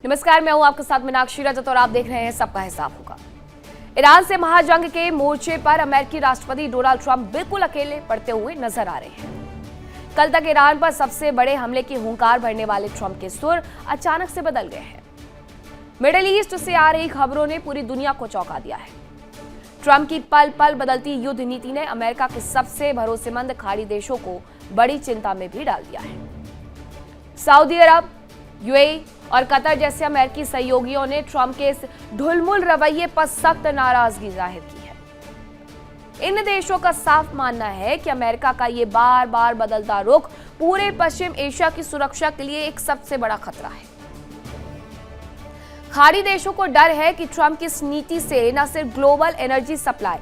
नमस्कार, मैं हूं आपके साथ मीनाक्षी रजत और आप देख रहे हैं सबका हिसाब होगा। ईरान से महाजंग के मोर्चे पर अमेरिकी राष्ट्रपति डोनाल्ड ट्रंप बिल्कुल अकेले पड़ते हुए नजर आ रहे हैं। कल तक ईरान पर सबसे बड़े हमले की हुंकार भरने वाले ट्रंप के सुर अचानक से बदल गए हैं। मिडिल ईस्ट से आ रही खबरों ने पूरी दुनिया को चौंका दिया है। ट्रंप की पल पल बदलती युद्ध नीति ने अमेरिका के सबसे भरोसेमंद खाड़ी देशों को बड़ी चिंता में भी डाल दिया है। सऊदी अरब, यूएई और कतर जैसे अमेरिकी सहयोगियों ने ट्रंप के इस ढुलमुल रवैये पर सख्त नाराजगी जाहिर की है। इन देशों का साफ मानना है कि अमेरिका का ये बार बार बदलता रुख पूरे पश्चिम एशिया की सुरक्षा के लिए एक सबसे बड़ा खतरा है। खाड़ी देशों को डर है कि ट्रंप की इस नीति से न सिर्फ ग्लोबल एनर्जी सप्लाई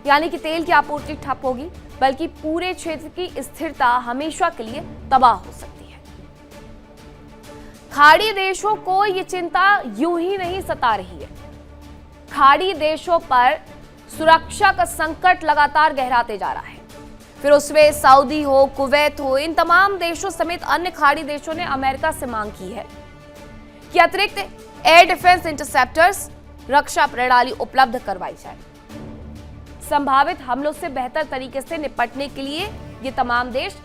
यानी कि तेल की आपूर्ति ठप होगी, बल्कि पूरे क्षेत्र की स्थिरता हमेशा के लिए तबाह हो सकती है। खाड़ी देशों को ये चिंता यूं ही नहीं सता रही है। खाड़ी देशों पर सुरक्षा का संकट लगातार गहराते जा रहा है। फिर उसमें सऊदी हो, कुवैत हो, इन तमाम देशों समेत अन्य खाड़ी देशों ने अमेरिका से मांग की है कि अतिरिक्त एयर डिफेंस इंटरसेप्टर्स रक्षा प्रणाली उपलब्ध करवाई जाए। संभावित हमलों से बेहतर तरीके से निपटने के लिए ये तमाम देश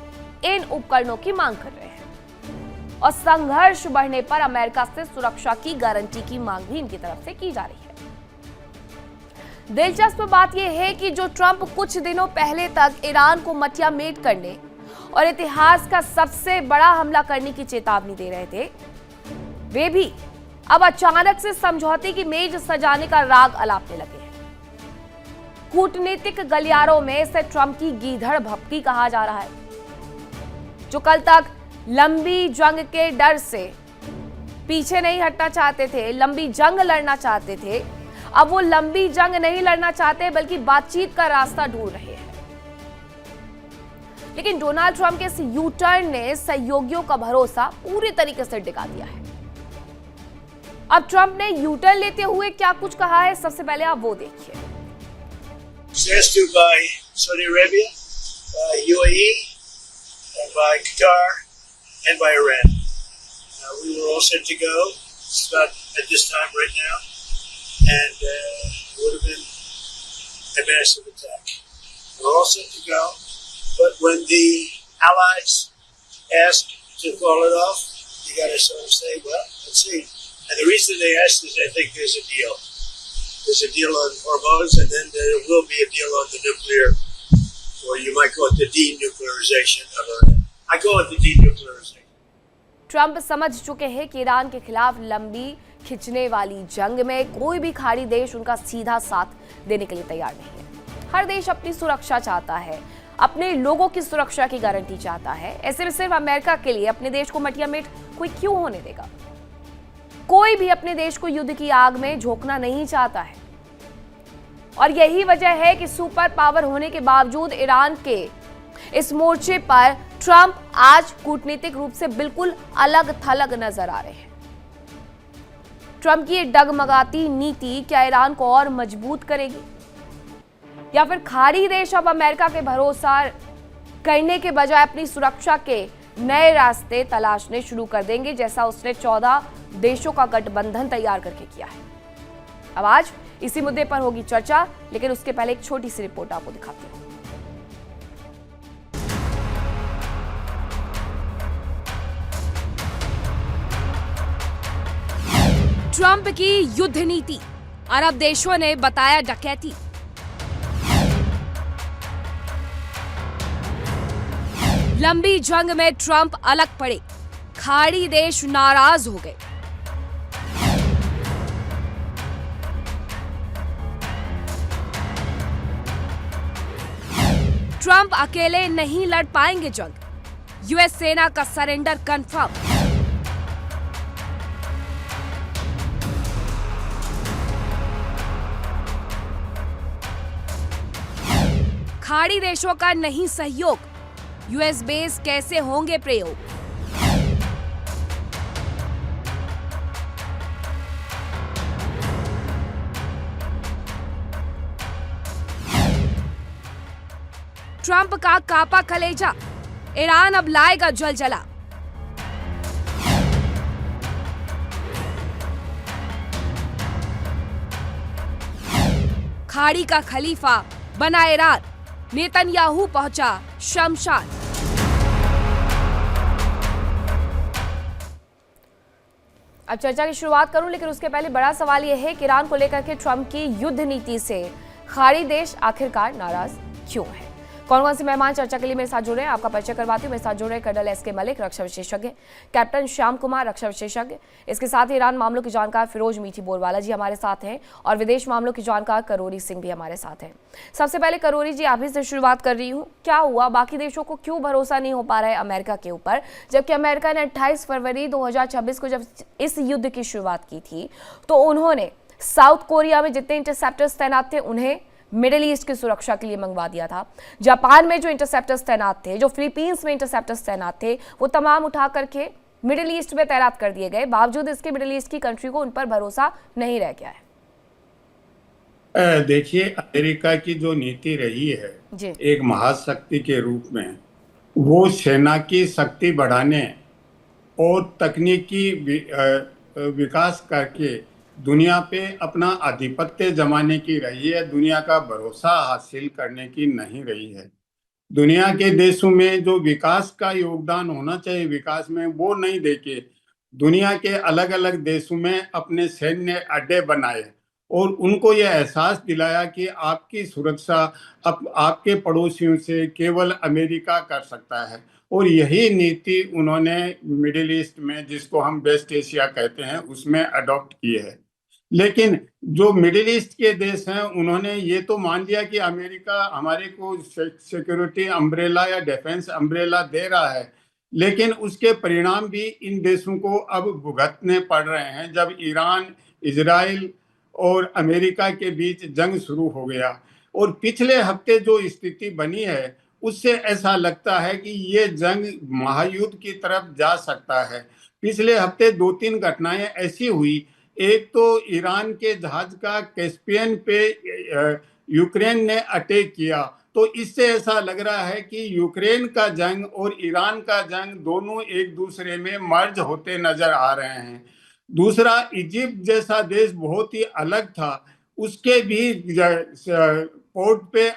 इन उपकरणों की मांग कर रहे हैं और संघर्ष बढ़ने पर अमेरिका से सुरक्षा की गारंटी की मांग भी इनकी तरफ से की जा रही है। दिलचस्प बात यह है कि जो ट्रंप कुछ दिनों पहले तक ईरान को मटिया मेट करने और इतिहास का सबसे बड़ा हमला करने की चेतावनी दे रहे थे, वे भी अब अचानक से समझौते की मेज सजाने का राग अलापने लगे हैं। कूटनीतिक गलियारों में इसे ट्रंप की गीधड़ भपकी कहा जा रहा है। जो कल तक लंबी जंग के डर से पीछे नहीं हटना चाहते थे, लंबी जंग लड़ना चाहते थे, अब वो लंबी जंग नहीं लड़ना चाहते बल्कि बातचीत का रास्ता ढूंढ रहे हैं। लेकिन डोनाल्ड ट्रंप के इस यू टर्न ने सहयोगियों का भरोसा पूरी तरीके से डिगा दिया है। अब ट्रंप ने यू टर्न लेते हुए क्या कुछ कहा है, सबसे पहले आप वो देखिए। by Saudi Arabia, by UAE, and by Qatar, and by Iran. We were all set to go. It's about at this time right now, and it would have been a massive attack. We're all set to go, but when the allies ask to call it off, you got to sort of say, well, let's see. And the reason they asked is I think there's a deal. There's a deal on hormones, and then there will be a deal on the nuclear, or you might call it the denuclearization of Iran. I call it the denuclearization. Trump समझ चुके हैं कि Iran के खिलाफ लंबी खिंचने वाली जंग में कोई भी खाड़ी देश उनका सीधा साथ देने के लिए तैयार नहीं है। हर देश अपनी सुरक्षा चाहता है, अपने लोगों की सुरक्षा की गारंटी चाहता है। ऐसे में सिर्फ अमेरिका के लिए अपने देश को मटिया मेट कोई क्यों होने देगा? कोई भी अपने देश को युद्ध की आग में झोंकना नहीं चाहता है और यही वजह है कि सुपर पावर होने के बावजूद ईरान के इस मोर्चे पर ट्रंप आज कूटनीतिक रूप से बिल्कुल अलग थलग नजर आ रहे हैं। ट्रंप की ये डगमगाती नीति क्या ईरान को और मजबूत करेगी या फिर खाड़ी देश अब अमेरिका के भरोसा करने के बजाय अपनी सुरक्षा के नए रास्ते तलाशने शुरू कर देंगे, जैसा उसने 14 देशों का गठबंधन तैयार करके किया है। अब आज इसी मुद्दे पर होगी चर्चा, लेकिन उसके पहले एक छोटी सी रिपोर्ट आपको दिखाती हूं। ट्रंप की युद्ध नीति, अरब देशों ने बताया डकैती। लंबी जंग में ट्रंप अलग पड़े, खाड़ी देश नाराज हो गए। ट्रंप अकेले नहीं लड़ पाएंगे जंग, यूएस सेना का सरेंडर कंफर्म। खाड़ी देशों का नहीं सहयोग, यूएस बेस कैसे होंगे प्रयोग? ट्रंप का कापा कलेजा, ईरान अब लाएगा जल जला। खाड़ी का खलीफा बना ईरान, नेतन्याहू पहुंचा शमशान। अब चर्चा की शुरुआत करूं, लेकिन उसके पहले बड़ा सवाल यह है कि ईरान को लेकर के ट्रंप की युद्ध नीति से खाड़ी देश आखिरकार नाराज क्यों है। कौन कौन से मेहमान चर्चा के लिए मेरे साथ जुड़े हैं, आपका परिचय करवाती हूं। मेरे साथ जुड़े कर्नल एस.के. मलिक, रक्षा विशेषज्ञ, कैप्टन श्याम कुमार, रक्षा विशेषज्ञ, इसके साथ ही ईरान मामलों की जानकार फिरोज मीठी बोरवाला जी हमारे साथ हैं, और विदेश मामलों की जानकार करोरी सिंह भी हमारे साथ हैं। सबसे पहले करोरी जी, आप ही से शुरुआत कर रही हूँ। क्या हुआ, बाकी देशों को क्यों भरोसा नहीं हो पा रहा है अमेरिका के ऊपर, जबकि अमेरिका ने 28 फरवरी 2026 को जब इस युद्ध की शुरुआत की थी तो उन्होंने साउथ कोरिया में जितने इंटरसेप्टर्स तैनात थे उन्हें मिडिल ईस्ट की सुरक्षा के लिए मंगवा दिया था। जापान में जो इंटरसेप्टर्स तैनात थे, जो फिलीपींस में इंटरसेप्टर्स तैनात थे, वो तमाम उठा करके मिडिल ईस्ट में तैनात कर दिए गए। बावजूद इसके मिडिल ईस्ट की कंट्री को उन पर भरोसा नहीं रह गया है। देखिए, अमेरिका की जो नीति रही है एक महाशक्ति के रूप में, वो सेना की शक्ति बढ़ाने और तकनीकी विकास करके दुनिया पे अपना आधिपत्य जमाने की रही है, दुनिया का भरोसा हासिल करने की नहीं रही है। दुनिया के देशों में जो विकास का योगदान होना चाहिए विकास में, वो नहीं देके दुनिया के अलग अलग देशों में अपने सैन्य अड्डे बनाए और उनको यह एहसास दिलाया कि आपकी सुरक्षा आपके पड़ोसियों से केवल अमेरिका कर सकता है। और यही नीति उन्होंने मिडिल ईस्ट में, जिसको हम वेस्ट एशिया कहते हैं, उसमें अडॉप्ट की है। लेकिन जो मिडिल ईस्ट के देश हैं उन्होंने ये तो मान लिया कि अमेरिका हमारे को सिक्योरिटी अम्ब्रेला या डिफेंस अम्ब्रेला दे रहा है, लेकिन उसके परिणाम भी इन देशों को अब भुगतने पड़ रहे हैं। जब ईरान, इजराइल और अमेरिका के बीच जंग शुरू हो गया और पिछले हफ्ते जो स्थिति बनी है उससे ऐसा लगता है कि ये जंग महायुद्ध की तरफ जा सकता है। पिछले हफ्ते 2-3 घटनाएं ऐसी हुई। एक तो ईरान के जहाज का कैस्पियन पे यूक्रेन ने अटैक किया, तो इससे ऐसा लग रहा है कि यूक्रेन का जंग और ईरान का जंग दोनों एक दूसरे में मर्ज होते नजर आ रहे हैं। दूसरा, इजिप्ट जैसा देश बहुत ही अलग था, उसके भी पोर्ट पे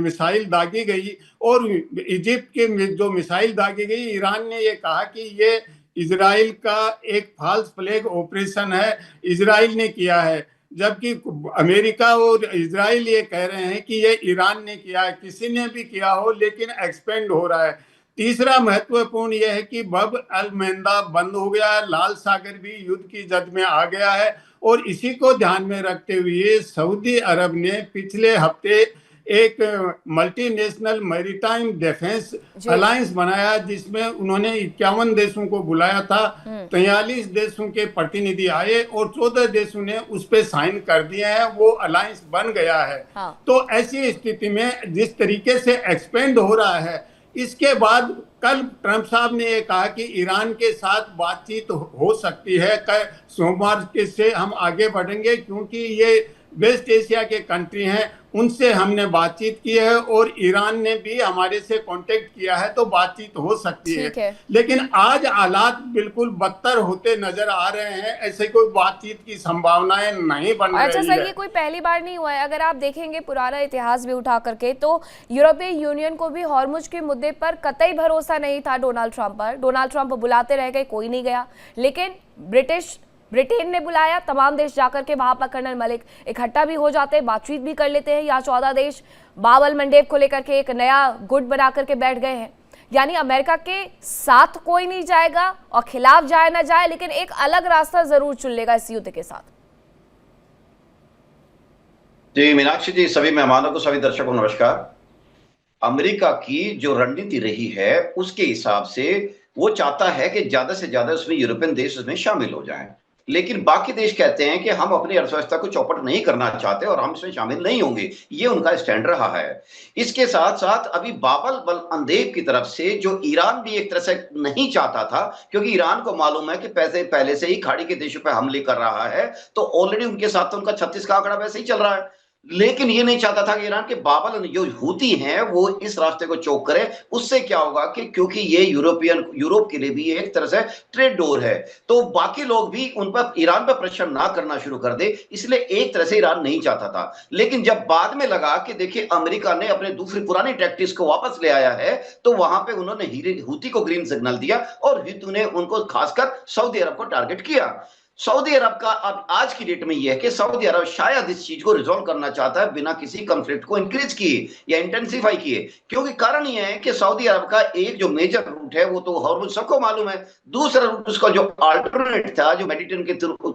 मिसाइल दागी गई और इजिप्ट के जो मिसाइल दागी गई, ईरान ने ये कहा कि ये इजराइल का एक फॉल्स फ्लैग ऑपरेशन है, इजराइल ने किया है, जबकि अमेरिका और इजराइल ये कह रहे हैं कि ये ईरान ने किया है। किसी ने भी किया हो, लेकिन एक्सपेंड हो रहा है। तीसरा महत्वपूर्ण यह है कि बब अल मंदा बंद हो गया है, लाल सागर भी युद्ध की जद में आ गया है। और इसी को ध्यान में रखते हुए सऊदी अरब ने पिछले हफ्ते एक मल्टीनेशनल मैरीटाइम डिफेंस अलायंस बनाया, जिसमें उन्होंने 51 देशों को बुलाया था। 43 देशों के प्रतिनिधि आए और 14 देशों ने उस पर साइन कर दिए हैं। वो अलायंस बन गया है। तो ऐसी स्थिति में जिस तरीके से एक्सपेंड हो रहा है, इसके बाद कल ट्रंप साहब ने ये कहा कि ईरान के साथ बातचीत हो सकती है, सोमवार के से हम आगे बढ़ेंगे, क्योंकि ये वेस्ट एशिया के कंट्री हैं, उनसे हमने बातचीत की है और ईरान ने भी हमारे से कांटेक्ट किया है, तो बातचीत हो सकती है। लेकिन आज हालात बिल्कुल बदतर होते नजर आ रहे हैं, ऐसे कोई बातचीत की संभावनाएं नहीं बन रही है। अच्छा सर, ये कोई पहली बार नहीं हुआ है। अगर आप देखेंगे पुराना इतिहास भी उठा करके, तो यूरोपीय यूनियन को भी हॉर्मुज के मुद्दे पर कतई भरोसा नहीं था डोनाल्ड ट्रंप पर। डोनाल्ड ट्रंप बुलाते रह गए, कोई नहीं गया, लेकिन ब्रिटेन ने बुलाया, तमाम देश जाकर के वहां पर कर्नल मलिक इकट्ठा भी हो जाते हैं, बातचीत भी कर लेते हैं। यहाँ 14 देश बाबल मंडेप को लेकर के एक नया गुट बना करके बैठ गए हैं। यानी अमेरिका के साथ कोई नहीं जाएगा और खिलाफ जाए ना जाए, लेकिन एक अलग रास्ता जरूर चुन लेगा इस युद्ध के साथ। जी मीनाक्षी जी, सभी मेहमानों को, सभी दर्शकों को नमस्कार। अमेरिका की जो रणनीति रही है उसके हिसाब से वो चाहता है कि ज्यादा से ज्यादा उसमें यूरोपियन देश उसमें शामिल हो जाएं, लेकिन बाकी देश कहते हैं कि हम अपनी अर्थव्यवस्था को चौपट नहीं करना चाहते और हम इसमें शामिल नहीं होंगे। ये उनका स्टैंड रहा है। इसके साथ साथ अभी बाबल मंडेप की तरफ से, जो ईरान भी एक तरह से नहीं चाहता था, क्योंकि ईरान को मालूम है कि पैसे पहले से ही खाड़ी के देशों पर हमले कर रहा है, तो ऑलरेडी उनके साथ तो उनका 36 का आंकड़ा वैसे ही चल रहा है। लेकिन ये नहीं चाहता था कि ईरान के बाबल जो हूती हैं वो इस रास्ते को चोक करें। उससे क्या होगा कि क्योंकि ये यूरोप के लिए भी एक तरह से ट्रेड डोर है, तो बाकी लोग भी उन पर ईरान पर प्रेशर ना करना शुरू कर दे, इसलिए एक तरह से ईरान नहीं चाहता था। लेकिन जब बाद में लगा कि देखिए अमेरिका ने अपने दूसरी पुरानी टैक्टिक्स को वापस ले आया है, तो वहां पे उन्होंने हूती को ग्रीन सिग्नल दिया और हूती ने उनको खासकर सऊदी अरब को टारगेट किया। सऊदी अरब का अब आज की डेट में यह है कि सऊदी अरब शायद इस चीज को रिजॉल्व करना चाहता है बिना किसी कंफ्लिक्ट को इंक्रीज किए या इंटेंसिफाई किए, क्योंकि कारण यह है कि सऊदी अरब का एक जो मेजर रूट है वो तो हॉर्मुज सबको मालूम है, दूसरा रूट उसका जो अल्टरनेट था जो मेडिटेरेनियन के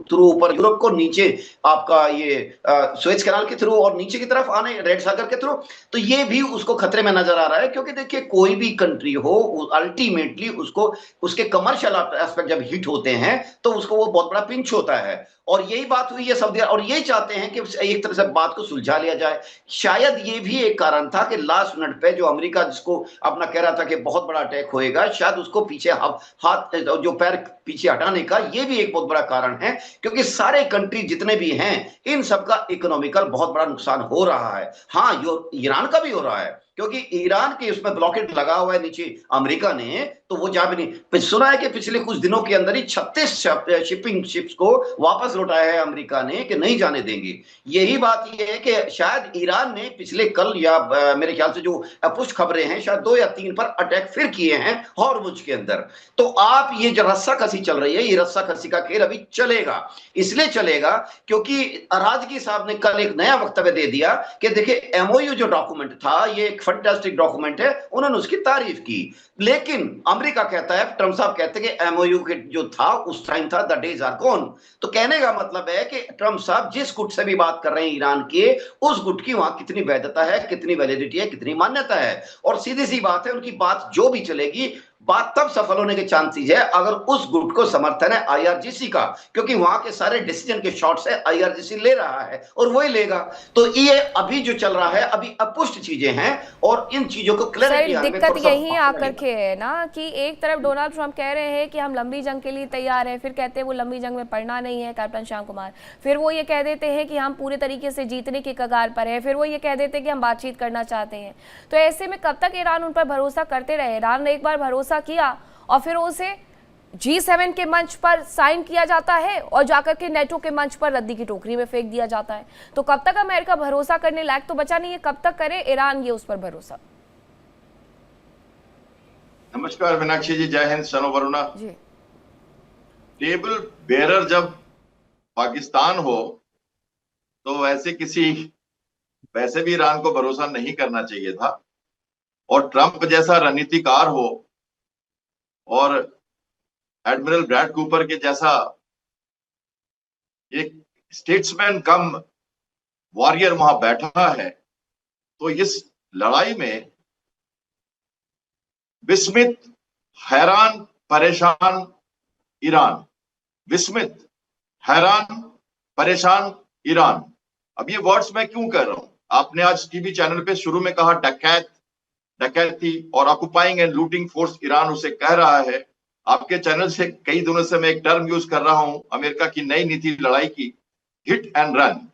थ्रू ऊपर यूरोप को नीचे आपका ये सुएज कैनाल के थ्रू और नीचे की तरफ आने रेड सागर के थ्रू, तो ये भी उसको खतरे में नजर आ रहा है। क्योंकि देखिए कोई भी कंट्री हो अल्टीमेटली उसको उसके कमर्शियल एस्पेक्ट जब हिट होते हैं तो उसको वो बहुत बड़ा पिंच होता है, और यही बात हुई है सऊदी और यही चाहते हैं कि एक तरह से बात को सुलझा लिया जाए। शायद ये भी एक कारण था कि लास्ट मिनट पे जो अमेरिका जिसको अपना कह रहा था कि बहुत बड़ा अटैक होएगा, शायद उसको पीछे हाथ जो पैर पीछे हटाने का ये भी एक बहुत बड़ा कारण है, क्योंकि सारे कंट्री जितने भी हैं इन सबका इकोनॉमिकल बहुत बड़ा नुकसान हो रहा है। हाँ, ईरान का भी हो रहा है, क्योंकि ईरान के उसमें ब्लॉकेट लगा हुआ है नीचे अमेरिका ने, तो वो जा भी नहीं। सुना है कि पिछले कुछ दिनों के अंदर ही 36 शिपिंग शिप्स को वापस लौटाया है अमेरिका ने कि नहीं जाने देंगे। यही बात ये है कि शायद ईरान ने पिछले कल या मेरे ख्याल से जो पुष्ट खबरें हैं शायद 2 या 3 पर अटैक फिर किए हैं हॉर्मुज के अंदर। तो आप ये जो रस्साकसी चल रही है, ये रस्साकसी का खेल अभी चलेगा। इसलिए चलेगा क्योंकि अराजकी साहब ने कल एक नया वक्तव्य दे दिया कि देखिए एमओयू जो डॉक्यूमेंट था ये एक फैंटास्टिक डॉक्यूमेंट है, उन्होंने उसकी तारीफ की। लेकिन अमेरिका कहता है, ट्रंप साहब कहते हैं कि एमओयू के जो था उस टाइम था, द डेज आर गॉन। तो कहने का मतलब है कि ट्रंप साहब जिस गुट से भी बात कर रहे हैं ईरान के, उस गुट की वहां कितनी वैधता है, कितनी वैलिडिटी है, कितनी मान्यता है। और सीधी सी बात है, उनकी बात जो भी चलेगी बात तब सफल होने के चांसेस है अगर उस गुट को समर्थन है आईआरजीसी का, क्योंकि वहां के सारे डिसीजन के शॉट्स है आईआरजीसी ले रहा है और वही लेगा। तो ये अभी जो चल रहा है अभी अपुष्ट चीजें हैं और इन चीजों को क्लैरिटी आने में दिक्कत यही आकर के है ना कि एक तरफ डोनाल्ड ट्रंप कह रहे हैं कि हम लंबी जंग के लिए तैयार हैं, फिर कहते हैं वो लंबी जंग में पड़ना नहीं है कैप्टन श्याम कुमार, फिर वो ये कह देते हैं कि हम पूरे तरीके से जीतने की कगार पर है, फिर वो ये कह देते हैं कि हम बातचीत करना चाहते हैं। तो ऐसे में कब तक ईरान उन पर भरोसा करते रहे? ईरान ने एक बार भरोसा किया और फिर उसे G7 के मंच पर साइन किया जाता है और जाकर के नेटो के मंच पर रद्दी की टोकरी में फेंक दिया जाता है। तो कब तक अमेरिका भरोसा करने लायक तो बचा नहीं है, कब तक करे ईरान ये उस पर भरोसा? नमस्कार मीनाक्षी जी, जय हिंद, सनो वरुणा जी। टेबल बेरर जब पाकिस्तान हो तो वैसे भी ईरान को भरोसा नहीं करना चाहिए था, और ट्रंप जैसा रणनीतिकार हो और एडमिरल ब्रैड कूपर के जैसा एक स्टेट्समैन कम वॉरियर वहां बैठा है, तो इस लड़ाई में विस्मित, हैरान, परेशान ईरान, विस्मित, हैरान, परेशान ईरान। अब ये वर्ड्स मैं क्यों कह रहा हूं? आपने आज टीवी चैनल पे शुरू में कहा डकैती और occupying and looting force Iran उसे कह रहा है। आपके चैनल से कई दिनों से मैं एक टर्म यूज कर रहा हूं अमेरिका की नई नीति लड़ाई की, हिट एंड रन।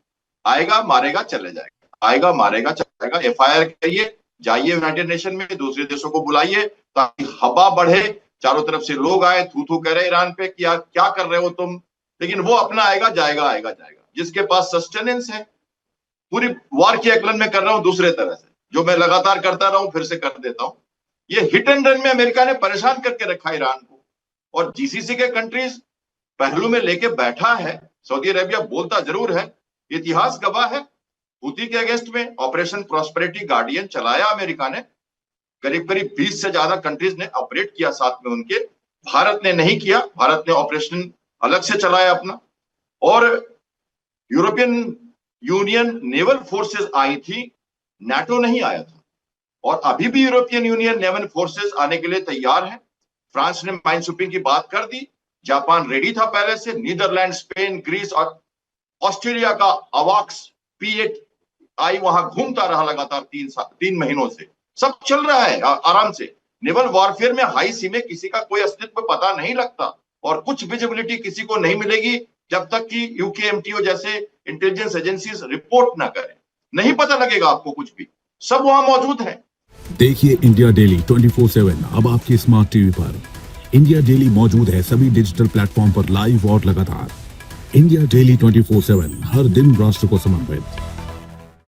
आएगा मारेगा चले जाएगा, आएगा मारेगा चले जाएगा। एफआईआर करिए, जाइए यूनाइटेड नेशन में, दूसरे देशों को बुलाइए ताकि हवा बढ़े, चारों तरफ से लोग आए, थू थू कह रहे ईरान पे क्या क्या कर रहे हो तुम, लेकिन वो अपना आएगा जाएगा आएगा जाएगा। जिसके पास सस्टेनेंस है, पूरी वार की आकलन में कर रहा हूं दूसरे तरह से, जो मैं लगातार करता रहा हूं फिर से कर देता हूं। ये हिट एंड रन में अमेरिका ने परेशान करके रखा ईरान को, और जीसीसी के कंट्रीज पहलू में लेके बैठा है। सऊदी अरेबिया बोलता जरूर है, इतिहास गवाह है, हूती के अगेंस्ट में ऑपरेशन प्रॉस्पेरिटी गार्डियन चलाया अमेरिका ने, करीब करीब 20 से ज्यादा कंट्रीज ने ऑपरेट किया साथ में उनके। भारत ने नहीं किया, भारत ने ऑपरेशन अलग से चलाया अपना। और यूरोपियन यूनियन नेवल फोर्सेस आई थी, नाटो नहीं आया था, और अभी भी यूरोपियन यूनियन नेवल फोर्सेस आने के लिए तैयार है। फ्रांस ने माइनस्वीपिंग की बात कर दी, जापान रेडी था पहले से, नीदरलैंड, स्पेन, ग्रीस और ऑस्ट्रेलिया का अवाक्स P8I वहां घूमता रहा लगातार 3 महीनों से। सब चल रहा है आराम से। नेवल वॉरफेयर में हाई सी में किसी का कोई अस्तित्व पता नहीं लगता, और कुछ विजिबिलिटी किसी को नहीं मिलेगी जब तक कि यूकेएमटीओ जैसे इंटेलिजेंस एजेंसीज रिपोर्ट ना करें। नहीं पता लगेगा आपको कुछ भी, सब वहां मौजूद है। देखिए इंडिया डेली 24/7 अब आपके स्मार्ट टीवी पर। इंडिया डेली मौजूद है सभी डिजिटल प्लेटफॉर्म पर लाइव और लगातार। इंडिया डेली 24/7 हर दिन राष्ट्र को समर्पित।